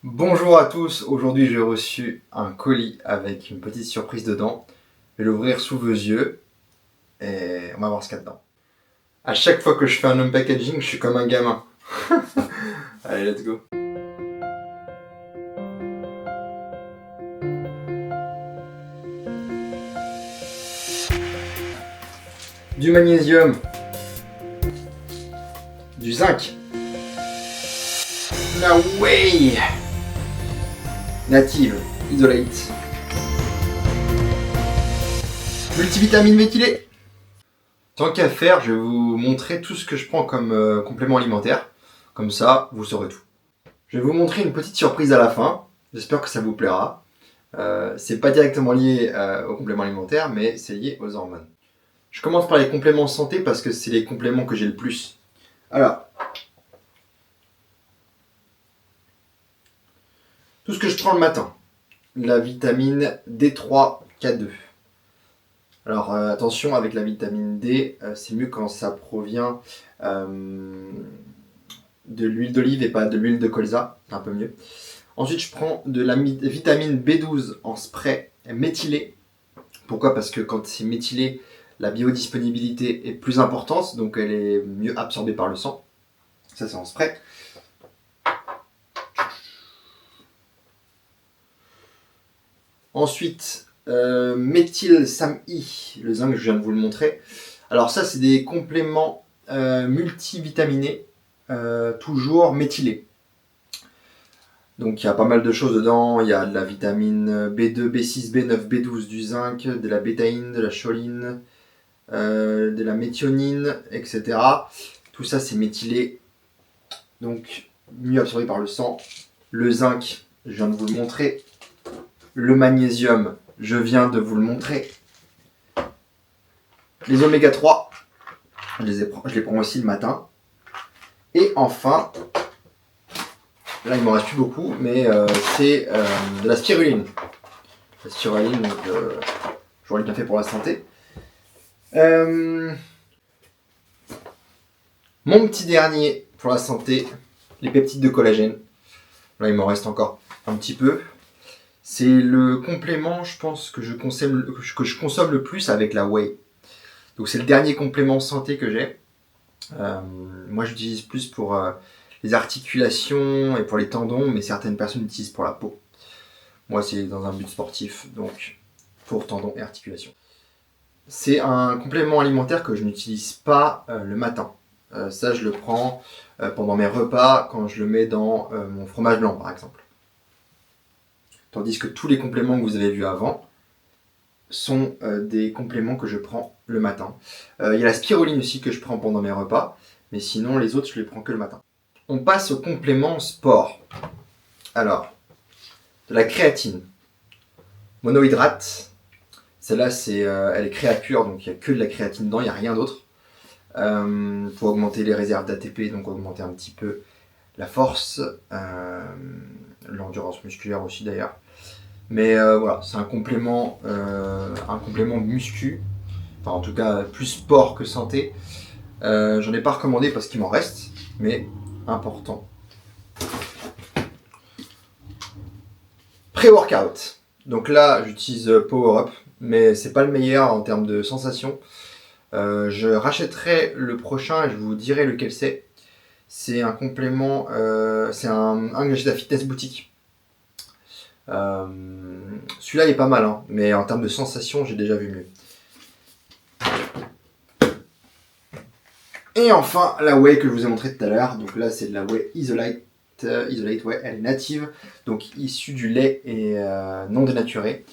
Bonjour à tous, aujourd'hui j'ai reçu un colis avec une petite surprise dedans. Je vais l'ouvrir sous vos yeux et on va voir ce qu'il y a dedans. À chaque fois que je fais un unpackaging, je suis comme un gamin. Allez, let's go. Du magnésium, du zinc, la whey native, isolate, multivitamine méthylée. Tant qu'à faire, je vais vous montrer tout ce que je prends comme complément alimentaire. Comme ça, vous saurez tout. Je vais vous montrer une petite surprise à la fin. J'espère que ça vous plaira. C'est pas directement lié aux compléments alimentaires, mais c'est lié aux hormones. Je commence par les compléments santé parce que c'est les compléments que j'ai le plus. Alors, tout ce que je prends le matin. La vitamine D3, K2. Alors attention, avec la vitamine D, c'est mieux quand ça provient de l'huile d'olive et pas de l'huile de colza, c'est un peu mieux. Ensuite, je prends de la vitamine B12 en spray méthylé. Pourquoi ? Parce que quand c'est méthylé, la biodisponibilité est plus importante, donc elle est mieux absorbée par le sang. Ça, c'est en spray. Ensuite, méthylsam-I, le zinc, je viens de vous le montrer. Alors ça, c'est des compléments multivitaminés, toujours méthylés. Donc il y a pas mal de choses dedans, il y a de la vitamine B2, B6, B9, B12, du zinc, de la bétaïne, de la choline, de la méthionine, etc. Tout ça c'est méthylé, donc mieux absorbé par le sang. Le zinc, je viens de vous le montrer. Le magnésium, je viens de vous le montrer. Les oméga 3, je les prends aussi le matin. Et enfin, là il m'en reste plus beaucoup, mais c'est de la spiruline. La spiruline, donc toujours les bienfaits pour la santé. Mon petit dernier pour la santé, les peptides de collagène. Là il m'en reste encore un petit peu. C'est le complément, je pense, que je consomme le plus avec la whey. Donc c'est le dernier complément santé que j'ai. Moi j'utilise plus pour les articulations et pour les tendons, mais certaines personnes l'utilisent pour la peau. Moi c'est dans un but sportif, donc pour tendons et articulations. C'est un complément alimentaire que je n'utilise pas le matin. Ça je le prends pendant mes repas, quand je le mets dans mon fromage blanc par exemple. Tandis que tous les compléments que vous avez vus avant sont des compléments que je prends le matin. Il y a la spiruline aussi que je prends pendant mes repas, mais sinon les autres je les prends que le matin. On passe au complément sport. Alors, de la créatine, monohydrate. Celle-là, elle est créapure, donc il n'y a que de la créatine dedans, il n'y a rien d'autre. Pour augmenter les réserves d'ATP, donc augmenter un petit peu la force, l'endurance musculaire aussi d'ailleurs. Mais voilà, c'est un complément muscu, enfin en tout cas plus sport que santé. J'en ai pas recommandé parce qu'il m'en reste, mais important. Pré-workout. Donc là, j'utilise Power Up, mais c'est pas le meilleur en termes de sensation. Je rachèterai le prochain et je vous dirai lequel c'est. C'est un complément, c'est un que j'achète à Fitness Boutique. Celui-là il est pas mal, hein, mais en termes de sensation, j'ai déjà vu mieux. Et enfin, la whey que je vous ai montré tout à l'heure. Donc là, c'est de la whey Isolate. Isolate, ouais, elle est native, donc issue du lait et non dénaturé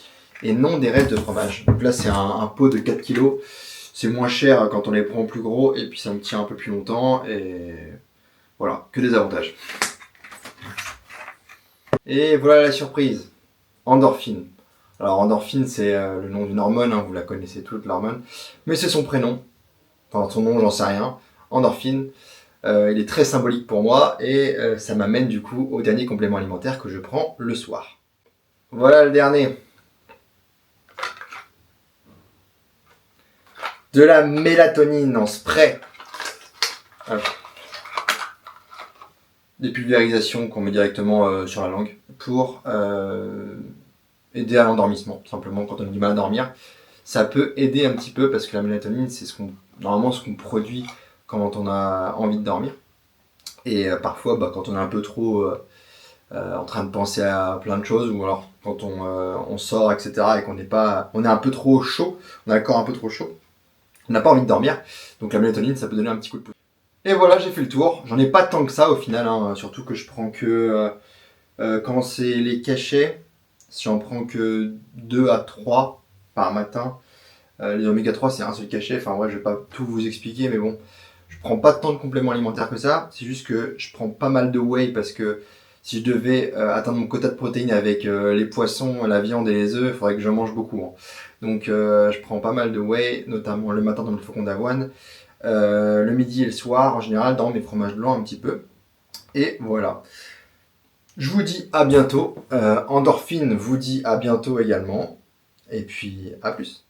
et non des restes de fromage. Donc là, c'est un pot de 4 kg. C'est moins cher quand on les prend plus gros et puis ça me tient un peu plus longtemps et voilà, que des avantages. Et voilà la surprise, endorphine. Alors endorphine, c'est le nom d'une hormone, hein, vous la connaissez toute l'hormone, mais c'est son prénom. Enfin son nom, j'en sais rien. Endorphine. Il est très symbolique pour moi et ça m'amène du coup au dernier complément alimentaire que je prends le soir. Voilà le dernier. De la mélatonine en spray. Alors. des pulvérisations qu'on met directement sur la langue pour aider à l'endormissement, simplement quand on a du mal à dormir. Ça peut aider un petit peu parce que la mélatonine, c'est normalement ce qu'on produit quand on a envie de dormir. Et parfois, quand on est un peu trop en train de penser à plein de choses, ou alors quand on sort, etc., et on est un peu trop chaud, on a le corps un peu trop chaud, on n'a pas envie de dormir, donc la mélatonine, ça peut donner un petit coup de pouce. Et voilà, j'ai fait le tour. J'en ai pas tant que ça au final, hein, surtout que je prends que quand c'est les cachets, si j'en prends que 2 à 3 par matin. Les oméga 3, c'est un seul cachet. Enfin, ouais, je vais pas tout vous expliquer, mais bon, je prends pas tant de compléments alimentaires que ça. C'est juste que je prends pas mal de whey parce que si je devais atteindre mon quota de protéines avec les poissons, la viande et les œufs, il faudrait que je mange beaucoup, hein. Donc, je prends pas mal de whey, notamment le matin dans le flocon d'avoine, le midi et le soir, en général, dans mes fromages blancs un petit peu. Et voilà. Je vous dis à bientôt. Endorphine vous dit à bientôt également. Et puis, à plus.